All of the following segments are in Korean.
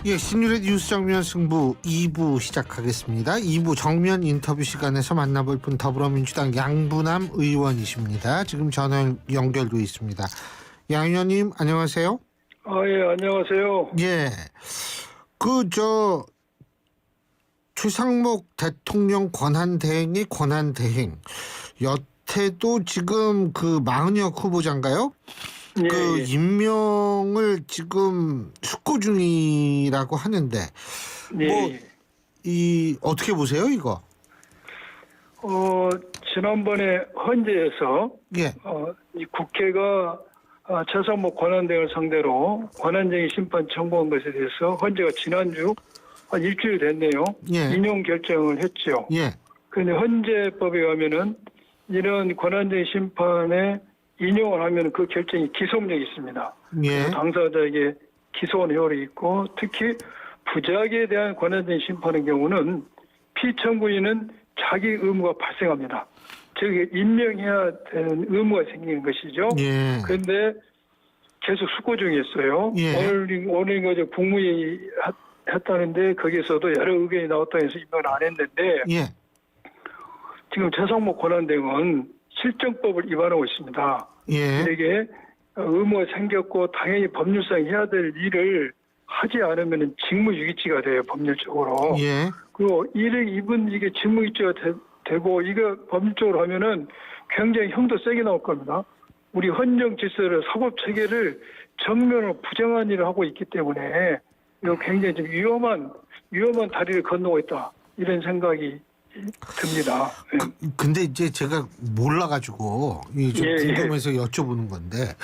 예, 신율의 뉴스 정면 승부 2부 시작하겠습니다. 2부 정면 인터뷰 시간에서 만나볼 분 더불어민주당 양부남 의원이십니다. 지금 전화 연결돼 있습니다. 양 의원님 안녕하세요. 예, 안녕하세요. 예, 최상목 대통령 권한대행의 권한대행 여태도 지금 마은혁 후보자인가요? 예, 예. 임명을 지금 숙고 중이라고 하는데 예, 예. 어떻게 보세요 이거? 지난번에 헌재에서 예, 이 국회가 최상목 권한대행을 상대로 권한쟁의 심판 청구한 것에 대해서 헌재가 지난주 한 일주일 됐네요. 예. 인용 결정을 했죠. 예, 그런데 헌재법에 가면은 이런 권한쟁의 심판에 인용을 하면 그 결정이 기속력이 있습니다. 예, 당사자에게 기소원 효력이 있고 특히 부작위에 대한 권한쟁의 심판의 경우는 피청구인은 자기 의무가 발생합니다. 즉 임명해야 되는 의무가 생기는 것이죠. 예, 그런데 계속 숙고 중이었어요. 예. 오늘 이제 국무회의 했다는데 거기에서도 여러 의견이 나왔다 해서 임명을 안 했는데 예, 지금 최상목 권한대행은 실정법을 위반하고 있습니다. 예, 이게 의무가 생겼고 당연히 법률상 해야 될 일을 하지 않으면 직무유기죄가 돼요, 법률적으로. 예, 그리고 이분 이게 직무유기죄가 되고 이거 법률적으로 하면은 굉장히 형도 세게 나올 겁니다. 우리 헌정 질서를 사법 체계를 정면으로 부정한 일을 하고 있기 때문에 이거 굉장히 좀 위험한 다리를 건너고 있다 이런 생각이 듭니다. 예. 근데 이제 제가 몰라가지고 좀 예, 궁금해서 여쭤보는 건데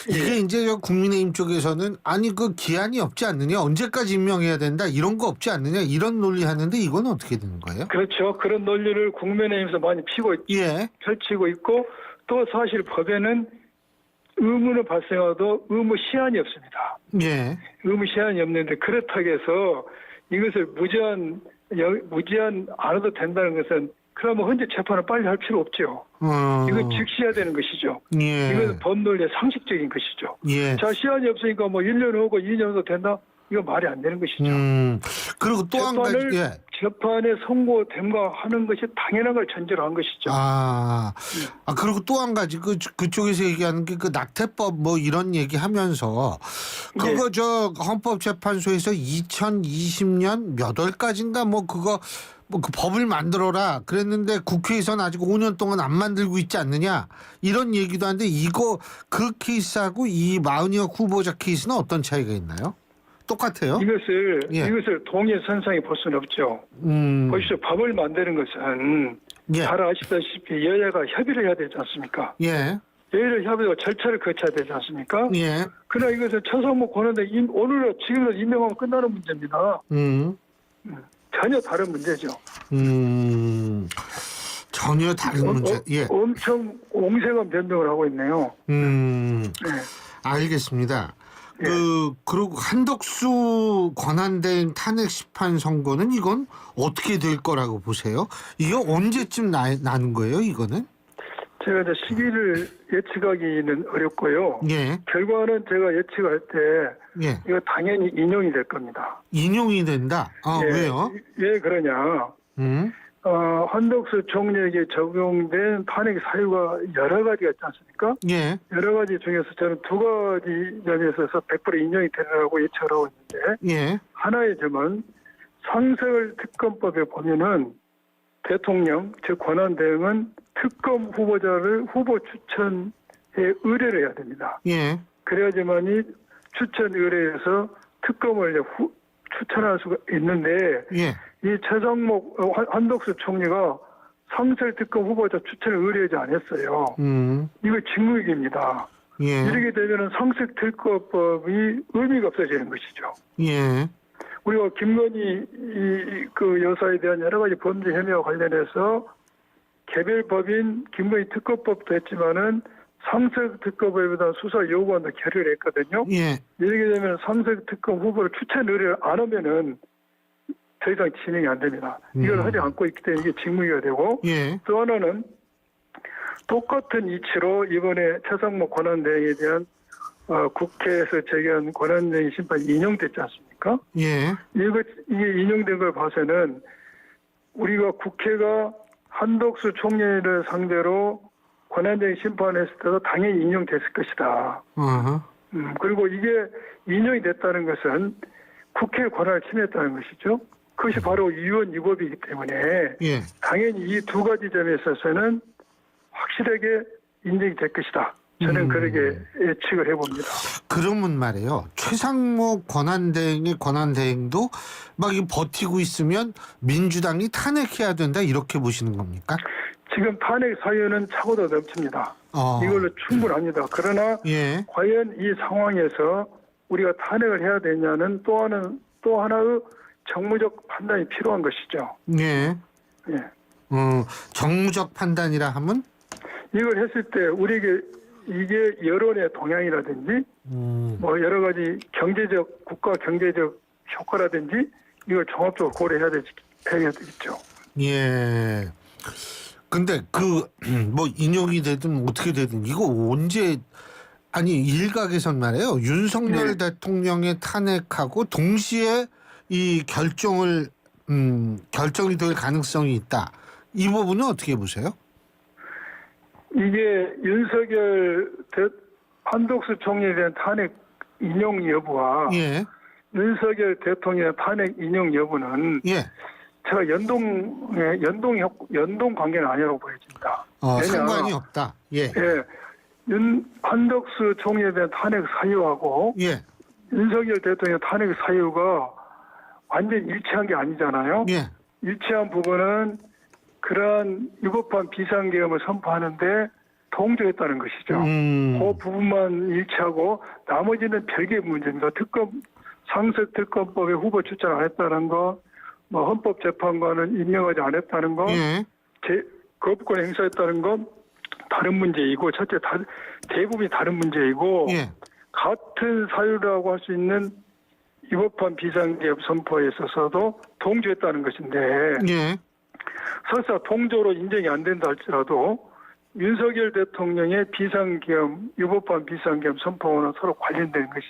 이게 이제 국민의힘 쪽에서는 아니 기한이 없지 않느냐, 언제까지 임명해야 된다 이런 거 없지 않느냐 이런 논리 하는데 이건 어떻게 되는 거예요? 그렇죠. 그런 논리를 국민의힘에서 많이 예, 펼치고 있고 또 사실 법에는 의무는 발생해도 의무 시한이 없습니다. 예, 의무 시한이 없는데 그렇다고 해서 이것을 무제한 안 해도 된다는 것은 그러면 헌재 재판을 빨리 할 필요 없죠. 이건 즉시 해야 되는 것이죠. 예, 이건 법논리의 상식적인 것이죠. 예. 자, 시한이 없으니까 1년 하고 2년 해도 된다? 이거 말이 안 되는 것이죠. 그리고 또 한 가지, 예. 재판에 선고됨과 하는 것이 당연한 걸 전제로 한 것이죠. 그리고 또 한 가지, 그쪽에서 얘기하는 게 낙태법 이런 얘기 하면서, 그거 헌법재판소에서 2020년 몇 월까지인가 그 법을 만들어라 그랬는데 국회에서는 아직 5년 동안 안 만들고 있지 않느냐 이런 얘기도 하는데 그 케이스하고 이 마은혁 후보자 케이스는 어떤 차이가 있나요? 똑같아요? 이것을 동일선상에 볼 수는 없죠. 보십시오. 법을 만드는 것은 잘 아시다시피 여야가 협의를 해야 되지 않습니까? 예. 여야를 협의하고 절차를 거쳐야 되지 않습니까? 예. 그러나 이것은 최상목 권한대행 오늘 지금은 임명하면 끝나는 문제입니다. 전혀 다른 문제죠. 전혀 다른 문제. 예. 엄청 옹색한 변명을 하고 있네요. 네. 알겠습니다. 예. 그리고 한덕수 권한대행 탄핵 심판 선고는 이건 어떻게 될 거라고 보세요? 이거 언제쯤 나는 거예요, 이거는? 제가 이제 시기를 예측하기는 어렵고요. 예. 결과는 제가 예측할 때 예. 이거 당연히 인용이 될 겁니다. 인용이 된다? 왜요? 왜 그러냐. 한덕수 총리에게 적용된 탄핵 사유가 여러 가지가 있지 않습니까? 예. 여러 가지 중에서 저는 두 가지 점에 있어서 100% 인용이 되리라고 예측을 하고 있는데 예. 하나의 점은 상설특검법에 보면은 대통령, 즉 권한대행은 특검 후보자를 후보 추천에 의뢰를 해야 됩니다. 예. 그래야지만이 추천 의뢰에서 특검을 추천할 수가 있는데 예. 이 최상목 한덕수 총리가 상설특검 후보자 추천을 의뢰하지 않았어요. 이거 직무유기입니다. 예. 이렇게 되면 상설특검법이 의미가 없어지는 것이죠. 예. 우리가 김건희 그 여사에 대한 여러 가지 범죄 혐의와 관련해서 개별법인 김건희 특검법도 했지만은 상설특검법에다 수사 요구한다 결의를 했거든요. 예. 이렇게 되면 상설특검 후보를 추천 의뢰를 안 하면은 더 이상 진행이 안 됩니다. 이걸 하지 않고 있기 때문에 이게 직무유기가 되고 예. 또 하나는 똑같은 이치로 이번에 최상목 권한대행에 대한 국회에서 제기한 권한쟁의 심판이 인용됐지 않습니까? 예. 이게 인용된 걸 봐서는 우리가 국회가 한덕수 총리를 상대로 권한쟁의 심판했을 때도 당연히 인용됐을 것이다. 어허. 그리고 이게 인용이 됐다는 것은 국회의 권한을 침해했다는 것이죠. 그것이 바로 위헌 위법이기 때문에 예. 당연히 이 두 가지 점에 있어서는 확실하게 인정이 될 것이다. 저는 그렇게 예측을 해봅니다. 그러면 말이에요. 최상목 권한대행의 권한대행도 막 이거 버티고 있으면 민주당이 탄핵해야 된다 이렇게 보시는 겁니까? 지금 탄핵 사유는 차고도 넘칩니다. 이걸로 충분합니다. 그러나 예. 과연 이 상황에서 우리가 탄핵을 해야 되냐는 또 하나의 정무적 판단이 필요한 것이죠. 예. 예. 정무적 판단이라 하면 이걸 했을 때 우리에게 이게 여론의 동향이라든지 뭐 여러 가지 국가 경제적 효과라든지 이걸 종합적으로 고려해야 되겠죠. 예. 근데 뭐 인용이 되든 어떻게 되든 이거 언제 아니 일각에선 말이에요. 윤석열 대통령의 탄핵하고 동시에 이 결정이 될 가능성이 있다. 이 부분은 어떻게 보세요? 이게 윤석열 한덕수 총리에 대한 탄핵 인용 여부와 예. 윤석열 대통령의 탄핵 인용 여부는 예. 제가 연동 관계는 아니라고 보여집니다. 상관이 없다. 예. 예. 한덕수 총리에 대한 탄핵 사유하고 예. 윤석열 대통령 탄핵 사유가 완전 일치한 게 아니잖아요. 예. 일치한 부분은 그러한 유법한 비상계엄을 선포하는데 동조했다는 것이죠. 그 부분만 일치하고 나머지는 별개의 문제입니다. 상습 특검법에 후보 추천 안 했다는 거, 뭐 헌법재판관은 임명하지 않았다는 거, 예. 거부권 행사했다는 건 다른 문제이고, 대부분이 다른 문제이고, 예. 같은 사유라고 할 수 있는 위법한 비상계엄 선포에 있어서도 동조했다는 것인데, 예. 설사 동조로 인정이 안 된다 할지라도 윤석열 대통령의 위법한 비상계엄 선포는 서로 관련된 것이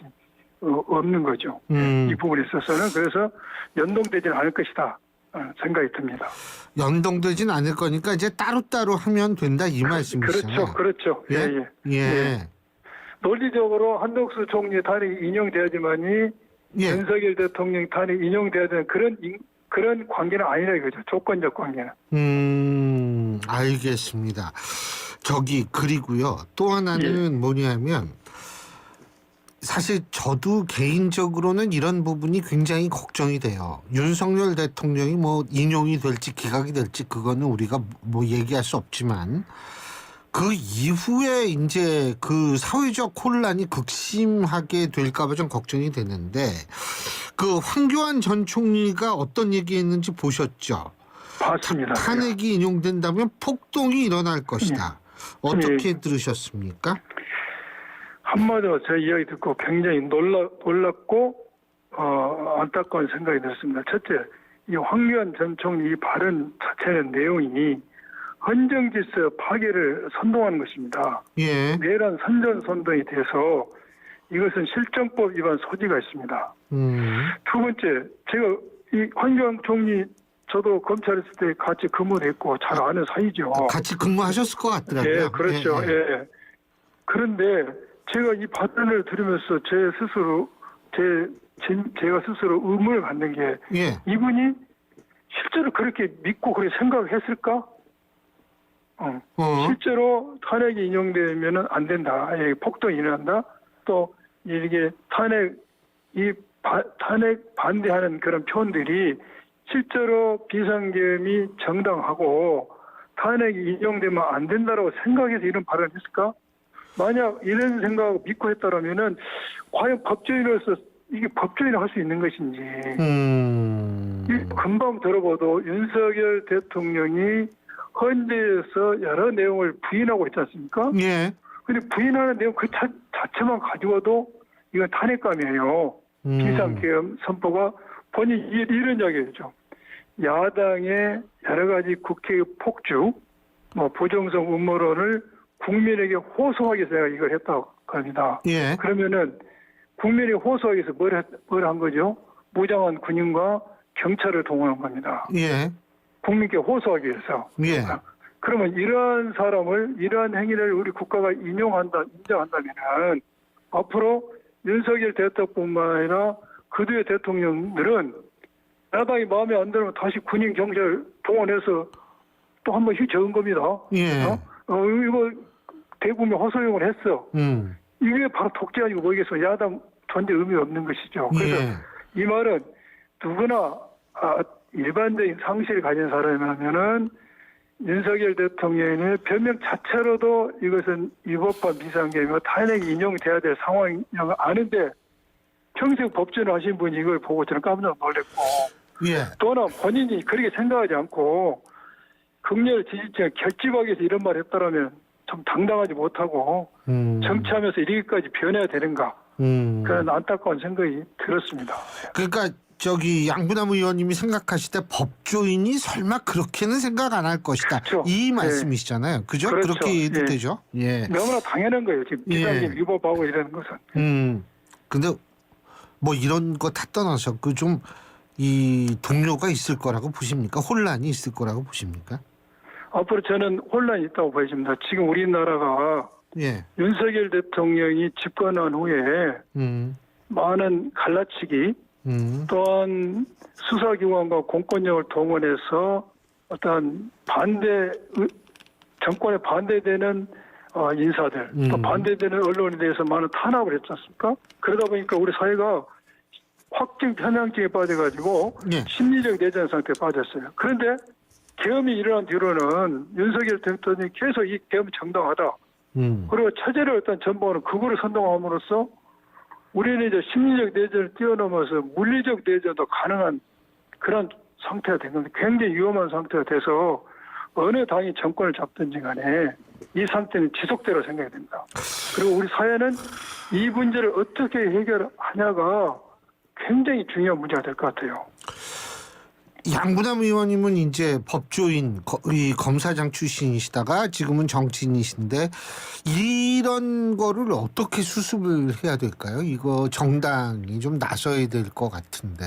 없는 거죠. 이 부분에 있어서는 그래서 연동되지는 않을 것이다 생각이 듭니다. 연동되진 않을 거니까 이제 따로따로 하면 된다 이 말씀이시잖아요. 그렇죠. 예. 예. 논리적으로 한덕수 총리 탄핵이 인용돼야지만이 윤석열 대통령 탄핵이 인용돼야 되는 그런 관계는 아니라 이거죠. 조건적 관계는. 알겠습니다. 그리고요. 또 하나는 뭐냐면 사실 저도 개인적으로는 이런 부분이 굉장히 걱정이 돼요. 윤석열 대통령이 뭐 인용이 될지 기각이 될지 그거는 우리가 뭐 얘기할 수 없지만 그 이후에 이제 그 사회적 혼란이 극심하게 될까 봐 좀 걱정이 되는데 그 황교안 전 총리가 어떤 얘기했는지 보셨죠? 봤습니다. 탄핵이 인용된다면 폭동이 일어날 것이다. 어떻게 들으셨습니까? 한마디로 제 이야기 듣고 굉장히 놀랐고 안타까운 생각이 들었습니다. 첫째, 이 황교안 전 총리 이 발언 자체의 내용이 헌정질서 파괴를 선동하는 것입니다. 예. 내란 선전선동에 대해서 이것은 실정법 위반 소지가 있습니다. 두 번째, 제가 이 황교안 총리 저도 검찰에 있을 때 같이 근무를 했고 잘 아는 사이죠. 같이 근무하셨을 것 같더라고요. 예, 그렇죠. 예. 그런데 제가 이 발언을 들으면서 제가 스스로 의문을 갖는 게 이분이 실제로 그렇게 믿고 그렇게 생각을 했을까? 실제로 탄핵이 인용되면 안 된다. 폭동이 일어난다. 또 이게 탄핵 반대하는 그런 표현들이 실제로 비상계엄이 정당하고 탄핵이 인용되면 안 된다라고 생각해서 이런 발언을 했을까? 만약 이런 생각을 믿고 했다라면은 과연 법조인으로서 이게 법조인을 할 수 있는 것인지. 금방 들어봐도 윤석열 대통령이 헌재에서 여러 내용을 부인하고 있지 않습니까? 예. 근데 부인하는 내용 그 자체만 가지고도 이건 탄핵감이에요. 비상계엄 선포가 본인이 이런 이야기죠. 야당의 여러 가지 국회의 폭주, 부정성 음모론을 국민에게 호소하기 위해서 내가 이걸 했다고. 겁니다. 예. 그러면은 국민이 호소하기 위해서 뭘 한 거죠? 무장한 군인과 경찰을 동원한 겁니다. 예. 국민께 호소하기 위해서. 예. 그러면 이러한 사람을, 이러한 행위를 우리 국가가 인정한다면은 앞으로 윤석열 대통령뿐만 아니라 그 뒤의 대통령들은 야당이 마음에 안 들면 다시 군인 경찰 동원해서 또 한 번 휘저은 겁니다. 예. 이거 대국민 호소용을 했어. 이게 바로 독재 아니고 뭐겠어. 야당 존재 의미 없는 것이죠. 그래서 예. 이 말은 누구나 일반적인 상식을 가진 사람이라면은 윤석열 대통령의 변명 자체로도 이것은 위법한 비상계획이고 탄핵이 인용돼야 될 상황이라고 아는데 평생 법전을 하신 분이 이걸 보고 저는 깜짝 놀랐고 예. 또는 본인이 그렇게 생각하지 않고 극렬 지지층 결집하기 위해서 이런 말을 했다라면 좀 당당하지 못하고 정치하면서 이렇게까지 변해야 되는가 그런 안타까운 생각이 들었습니다. 그러니까 저기 양부남 의원님이 생각하실 때 법조인이 설마 그렇게는 생각 안 할 것이다. 그렇죠. 이 말씀이시잖아요. 그죠? 그렇죠. 그렇게 이해도 예. 되죠. 예. 너무나 당연한 거예요. 지금 비상계획 위법하고 이러는 것은. 근데 뭐 이런 거 다 떠나서 그 좀 이 동료가 있을 거라고 보십니까? 혼란이 있을 거라고 보십니까? 앞으로 저는 혼란이 있다고 보여집니다. 지금 우리나라가 예. 윤석열 대통령이 집권한 후에 많은 갈라치기 또한 수사기관과 공권력을 동원해서 어떤 정권에 반대되는 인사들 또 반대되는 언론에 대해서 많은 탄압을 했지 않습니까? 그러다 보니까 우리 사회가 확증 편향증에 빠져가지고 예. 심리적 내전 상태에 빠졌어요. 그런데 계엄이 일어난 뒤로는 윤석열 대통령이 계속 이 계엄이 정당하다. 그리고 체제를 어떤 전방으로 극우를 선동함으로써 우리는 이제 심리적 내전을 뛰어넘어서 물리적 내전도 가능한 그런 상태가 된 겁니다. 굉장히 위험한 상태가 돼서 어느 당이 정권을 잡든지 간에 이 상태는 지속되라 생각이 됩니다. 그리고 우리 사회는 이 문제를 어떻게 해결하냐가 굉장히 중요한 문제가 될 것 같아요. 양부남 의원님은 이제 법조인, 이 검사장 출신이시다가 지금은 정치인이신데 이런 거를 어떻게 수습을 해야 될까요? 이거 정당이 좀 나서야 될 것 같은데.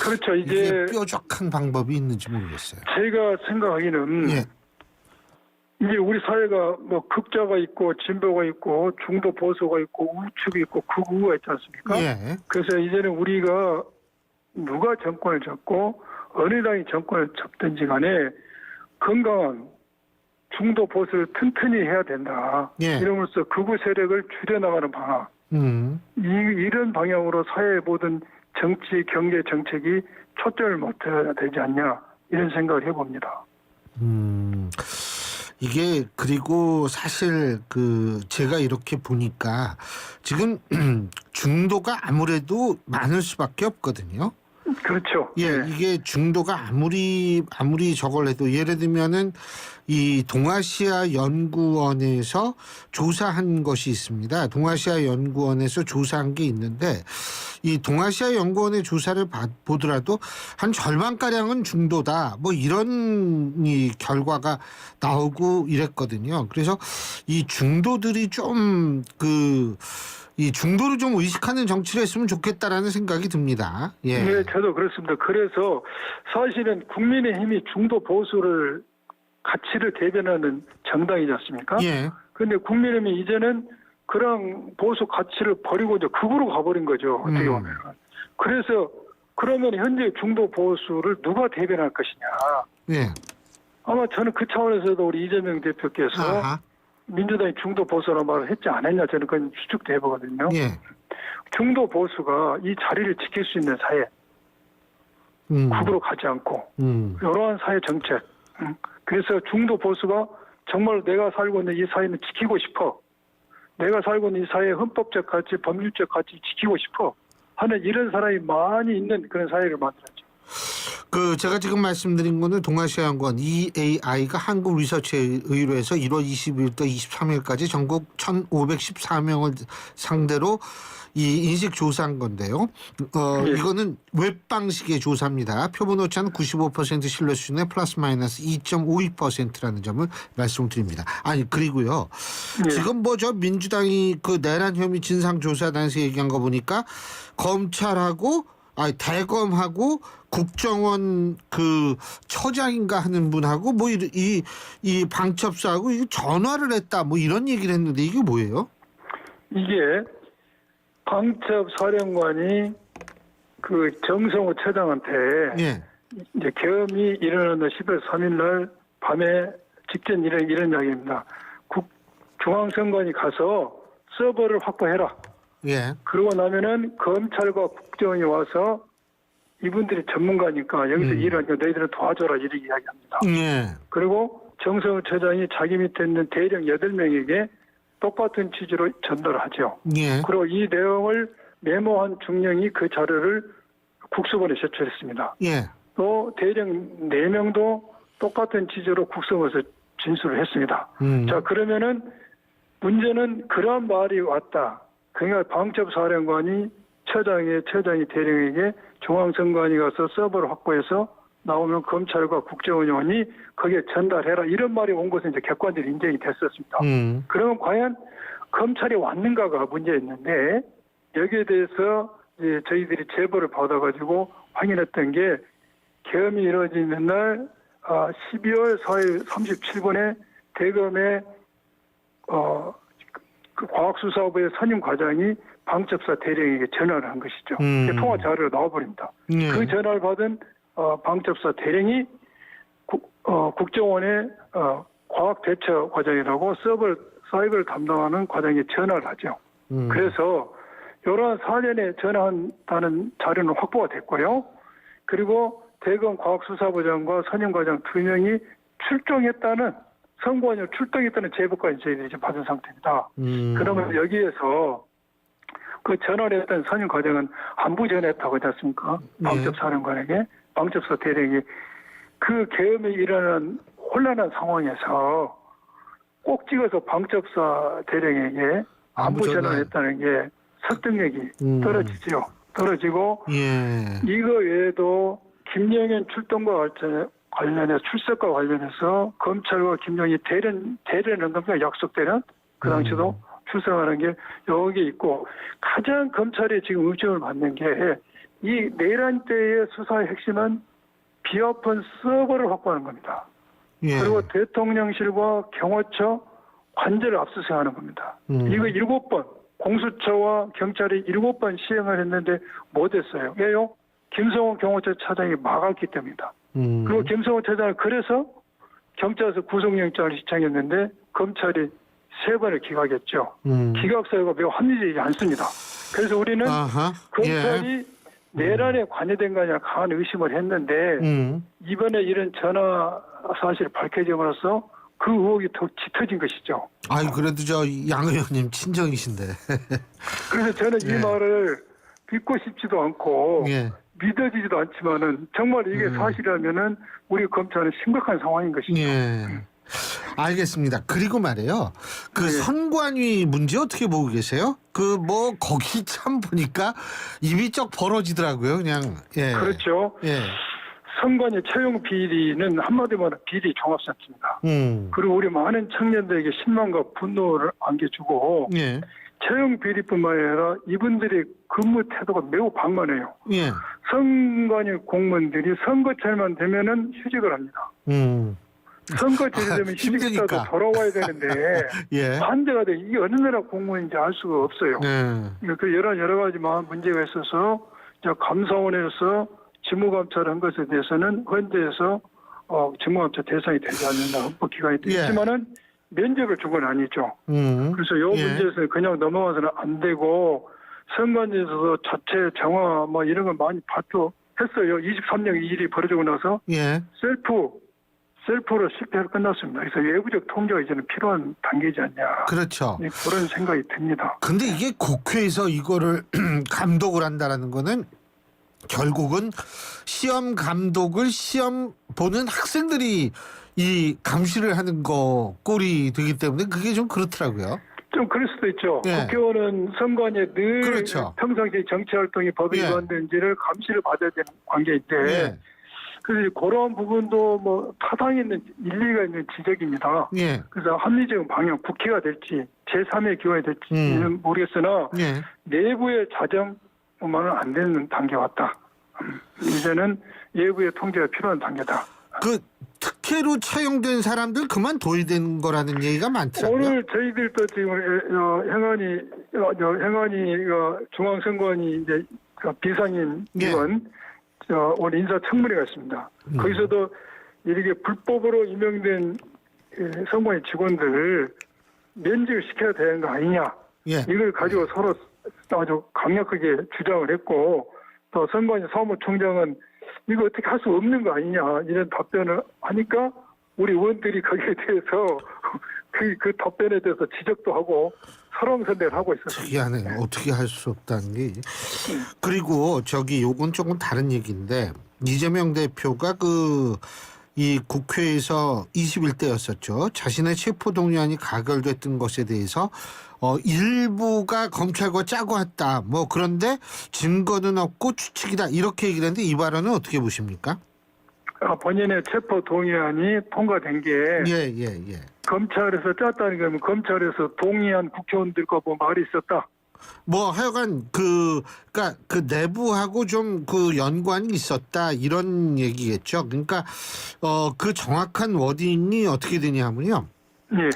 그렇죠. 이게 이제 뾰족한 방법이 있는지 모르겠어요. 제가 생각하기는 예. 이제 우리 사회가 뭐 극자가 있고 진보가 있고 중도 보수가 있고 우측이 있고 극우가 있지 않습니까? 예. 그래서 이제는 우리가 누가 정권을 잡고 어느 당이 정권을 잡든지 간에 건강한 중도 보수를 튼튼히 해야 된다. 예. 이러면서 극우 세력을 줄여나가는 방안. 이런 방향으로 사회의 모든 정치, 경제 정책이 초점을 맞춰야 되지 않냐 이런 생각을 해봅니다. 이게 그리고 사실 그 제가 이렇게 보니까 지금 중도가 아무래도 많을 수밖에 없거든요. 그렇죠. 예, 이게 중도가 아무리 저걸 해도 예를 들면은 이 동아시아 연구원에서 조사한 것이 있습니다. 동아시아 연구원에서 조사한 게 있는데 이 동아시아 연구원의 조사를 보더라도 한 절반가량은 중도다. 뭐 이런 이 결과가 나오고 이랬거든요. 그래서 이 중도들이 좀 이 중도를 좀 의식하는 정치를 했으면 좋겠다라는 생각이 듭니다. 예. 네, 저도 그렇습니다. 그래서 사실은 국민의힘이 중도 보수를 가치를 대변하는 정당이지 않습니까? 예. 그런데 국민의힘이 이제는 그런 보수 가치를 버리고 이제 극으로 가버린 거죠. 어떻게 보면. 그래서 그러면 현재 중도 보수를 누가 대변할 것이냐. 예. 아마 저는 그 차원에서도 우리 이재명 대표께서 아하. 민주당이 중도 보수라는 말을 했지 않았냐 저는 그건 추측도 해보거든요. 예. 중도 보수가 이 자리를 지킬 수 있는 사회, 극으로 가지 않고 이러한 사회 정책. 그래서 중도 보수가 정말 내가 살고 있는 이 사회는 지키고 싶어. 내가 살고 있는 이 사회의 헌법적 가치, 법률적 가치 지키고 싶어 하는 이런 사람이 많이 있는 그런 사회를 만들었죠. 제가 지금 말씀드린 거는 동아시아연구원 EAI가 한국 리서치에 의뢰해서 1월 20일부터 23일까지 전국 1,514명을 상대로 이 인식 조사한 건데요. 예. 이거는 웹 방식의 조사입니다. 표본 오차는 95% 신뢰 수준의 플러스 마이너스 2.52%라는 점을 말씀드립니다. 아니 그리고요. 예. 지금 뭐 저 민주당이 그 내란 혐의 진상 조사단에서 얘기한 거 보니까 검찰하고 대검하고 국정원 그 처장인가 하는 분하고 뭐 이 방첩사하고 이거 전화를 했다 뭐 이런 얘기를 했는데 이게 뭐예요? 이게 방첩사령관이 그 정성호 처장한테 예. 이제 계엄이 일어나는 10월 3일 날 밤에 직전 이런 이야기입니다. 중앙선관위 가서 서버를 확보해라. 예. 그러고 나면은 검찰과 국정원이 와서 이분들이 전문가니까 여기서 일을 하니까 너희들은 도와줘라 이렇게 이야기합니다. 예. 그리고 정성호 처장이 자기 밑에 있는 대령 8명에게 똑같은 취지로 전달을 하죠. 예. 그리고 이 내용을 메모한 중령이 그 자료를 국수본에 제출했습니다. 예. 또 대령 4명도 똑같은 취지로 국수본에서 진술을 했습니다. 자, 그러면은 문제는 그런 말이 왔다. 그러니까 방첩사령관이 처장이 대령에게 중앙선관위 가서 서버를 확보해서 나오면 검찰과 국정원이 거기에 전달해라 이런 말이 온 것은 이제 객관적으로 인정이 됐었습니다. 그러면 과연 검찰이 왔는가가 문제였는데 여기에 대해서 이제 저희들이 제보를 받아가지고 확인했던 게 계엄이 이루어지는 날 12월 4일 37분에 대검의 그 과학수사부의 선임 과장이 방첩사 대령에게 전화를 한 것이죠. 통화 자료가 나와버립니다. 예. 그 전화를 받은 방첩사 대령이 국정원의 과학대처 과장이라고 사이버를 담당하는 과장에 전화를 하죠. 그래서 이러한 사전에 전화한다는 자료는 확보가 됐고요. 그리고 대검 과학수사부장과 선임과장 2명이 출동했다는 선관위로 출동했다는 제보까지 저희들이 지금 받은 상태입니다. 그러면 여기에서 그 전화를 했던 선임과장은 안부 전화했다고 하지 않습니까? 방첩사령관에게, 방첩사 대령이 그 계엄이 일어난 혼란한 상황에서 꼭 찍어서 방첩사 대령에게 안부 전화를 했다는 게 설득력이 떨어지죠. 떨어지고 예. 이거 외에도 김영현 출동과 관련해서 출석과 관련해서 검찰과 김영희 대련은 겁니까? 약속대련 그 당시도 출석하는 게 여기 있고 가장 검찰이 지금 의심을 받는 게 이 내란 때의 수사의 핵심은 비오픈 서버를 확보하는 겁니다. 예. 그리고 대통령실과 경호처 관제를 압수수색하는 겁니다. 이거 7번 공수처와 경찰이 7번 시행을 했는데 못했어요. 왜요? 김성호 경호처 차장이 막았기 때문이다. 그리고 김성호 차장은 그래서 경찰에서 구속영장을 시청했는데 검찰이 3번을 기각했죠. 기각 사유가 매우 합리적이지 않습니다. 그래서 우리는 검찰이 내란에 관여된 거 아니라 강한 의심을 했는데 이번에 이런 전화 사실이 밝혀짐으로써 그 의혹이 더 짙어진 것이죠. 아이 그래도 저 양 의원님 친정이신데. 그래서 저는 이 말을 믿고 싶지도 않고 예. 믿어지지도 않지만은 정말 이게 사실이라면은 우리 검찰은 심각한 상황인 것이죠. 예. 알겠습니다. 그리고 말이에요. 그 선관위 문제 어떻게 보고 계세요? 그 뭐 거기 참 보니까 입이 쩍 벌어지더라고요. 그냥. 예. 그렇죠. 예. 선관위 채용 비리는 한마디로 말하면 비리 종합사건입니다. 그리고 우리 많은 청년들에게 실망과 분노를 안겨주고 예. 채용 비리뿐만 아니라 이분들의 근무 태도가 매우 방만해요. 예. 선관위 공무원들이 선거철만 되면은 휴직을 합니다. 선거철이 되면 휴직자도 돌아와야 되는데 예. 반대가 돼. 이게 어느 나라 공무원인지 알 수가 없어요. 그 여러 가지 문제가 있어서 감사원에서 직무감찰한 것에 대해서는 헌재에서 직무감찰 대상이 되지 않는다. 헌법기관이 있지만은 면접을 준 건 아니죠. 그래서 이 문제에서 그냥 넘어가서는 안 되고 선관위에서도 자체 정화 뭐 이런 걸 많이 발표했어요. 23년 이 일이 벌어지고 나서 셀프로 실패로 끝났습니다. 그래서 외부적 통제가 이제는 필요한 단계이지 않냐. 그렇죠. 그런 생각이 듭니다. 근데 이게 국회에서 이거를 감독을 한다라는 거는 결국은 시험 감독을 시험 보는 학생들이 이 감시를 하는 거 꼴이 되기 때문에 그게 좀 그렇더라고요. 좀 그럴 수도 있죠. 예. 국회의원은 선관위에 늘 그렇죠. 평상시 정치활동이 법에 예. 위반되는지를 감시를 받아야 되는 관계인데 예. 그래서 그러한 부분도 뭐 타당히 있는 일리가 있는 지적입니다. 예. 그래서 합리적인 방향, 국회가 될지 제3의 기관이 될지는 모르겠으나 예. 내부의 자정만은 안 되는 단계 왔다. 이제는 외부의 통제가 필요한 단계다. 그 특혜로 채용된 사람들 그만둬야 되는 거라는 얘기가 많더라고요. 오늘 저희들도 지금 행안위 중앙선관위 이제 비상임 예. 위원 오늘 인사청문회가 있습니다. 거기서도 이렇게 불법으로 임명된 선관위 직원들을 면직을 시켜야 되는 거 아니냐. 예. 이걸 가지고 서로 아주 강력하게 주장을 했고 또 선관위 사무총장은 이거 어떻게 할 수 없는 거 아니냐 이런 답변을 하니까 우리 의원들이 거기에 대해서 그 답변에 대해서 지적도 하고 설왕설래를 하고 있었습니다. 특이하네요. 어떻게 할 수 없다는 게. 그리고 요건 조금 다른 얘기인데 이재명 대표가 이 국회에서 21대였었죠. 자신의 체포동의안이 가결됐던 것에 대해서 일부가 검찰과 짜고 했다. 뭐 그런데 증거는 없고 추측이다. 이렇게 얘기를 했는데 이 발언은 어떻게 보십니까? 본인의 체포동의안이 통과된 게 예. 검찰에서 짰다는 거면 검찰에서 동의한 국회의원들과 뭐 말이 있었다. 뭐 하여간 그러니까 그 내부하고 좀 연관이 있었다 이런 얘기겠죠. 그러니까 그 정확한 워딩이 어떻게 되냐면요. 예.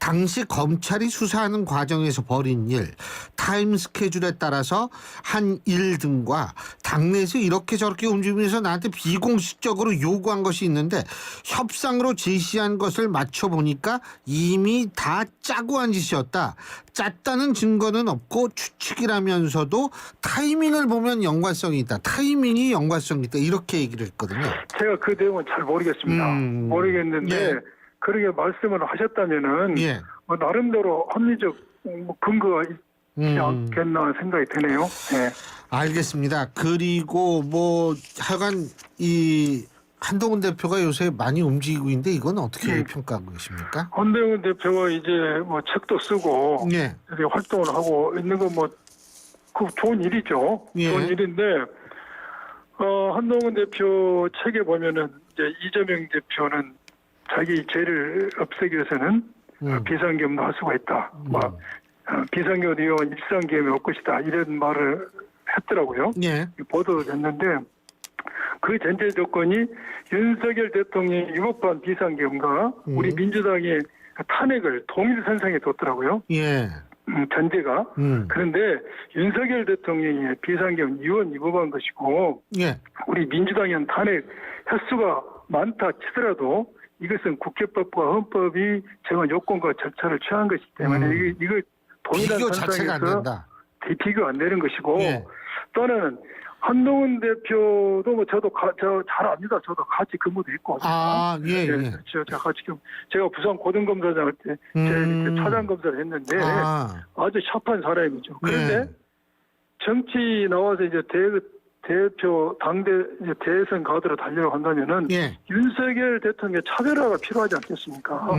당시 검찰이 수사하는 과정에서 벌인 일, 타임 스케줄에 따라서 한 일 등과 당내에서 이렇게 저렇게 움직이면서 나한테 비공식적으로 요구한 것이 있는데 협상으로 제시한 것을 맞춰보니까 이미 다 짜고 한 짓이었다. 짰다는 증거는 없고 추측이라면서도 타이밍을 보면 연관성이 있다. 타이밍이 연관성이 있다. 이렇게 얘기를 했거든요. 제가 그 내용은 잘 모르겠습니다. 모르겠는데 예. 그렇게 말씀을 하셨다면은 예. 뭐 나름대로 합리적 근거가 있지 않겠나 생각이 드네요. 네. 알겠습니다. 그리고 뭐 하여간 이 한동훈 대표가 요새 많이 움직이고 있는데 이건 어떻게 평가하고 계십니까? 한동훈 대표가 이제 뭐 책도 쓰고 예. 이렇게 활동을 하고 있는 건 뭐 그 좋은 일이죠. 예. 좋은 일인데 한동훈 대표 책에 보면은 이제 이재명 대표는 자기 죄를 없애기 위해서는 비상계엄도 할 수가 있다. 막 비상계엄 이용한 일상계엄이 올 것이다. 이런 말을 했더라고요. 예. 보도됐는데 그 전제 조건이 윤석열 대통령이 위법한 비상계엄과 우리 민주당의 탄핵을 동일 선상에 뒀더라고요. 예. 전제가. 그런데 윤석열 대통령이 비상계엄 위헌 위법한 것이고 예. 우리 민주당이 한 탄핵 횟수가 많다 치더라도 이것은 국회법과 헌법이 정한 요건과 절차를 취한 것이기 때문에 이거 동일한 비교 자체가 안 선상에서 된다. 비교 안 되는 것이고 예. 또 하나는 한동훈 대표도 뭐 저도 저 잘 압니다. 저도 같이 근무도 했고. 아, 예. 그렇죠. 제가 같이 제가 부산 고등검사장 할 때 제 차장 검사를 했는데 아주 샤프한 사람이죠. 그런데 정치 나와서 이제 대표 당대 이제 대선 가드로 달려고 한다면은 예. 윤석열 대통령의 차별화가 필요하지 않겠습니까?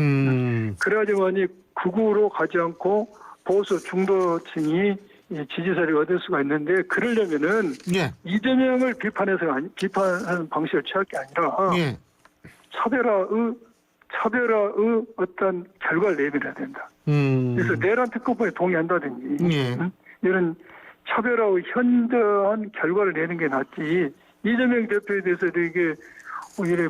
그래야지만이 극우로 가지 않고 보수 중도층이 지지세를 얻을 수가 있는데 그러려면은 예. 이재명을 비판하는 방식을 취할 게 아니라 예. 차별화의 어떤 결과를 내밀어야 된다. 그래서 내란 특검법에 동의한다든지 예. 이런 차별화의 현저한 결과를 내는 게 낫지 이재명 대표에 대해서 이게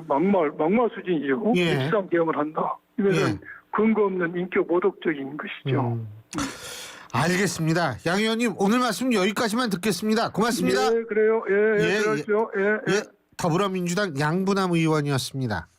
막말 수준이죠. 예. 일상 계엄을 한다. 이것은 근거 없는 인격 모독적인 것이죠. 알겠습니다. 양 의원님 오늘 말씀 여기까지만 듣겠습니다. 고맙습니다. 예, 그래요. 예, 예, 그렇죠. 예. 예. 더불어민주당 양부남 의원이었습니다.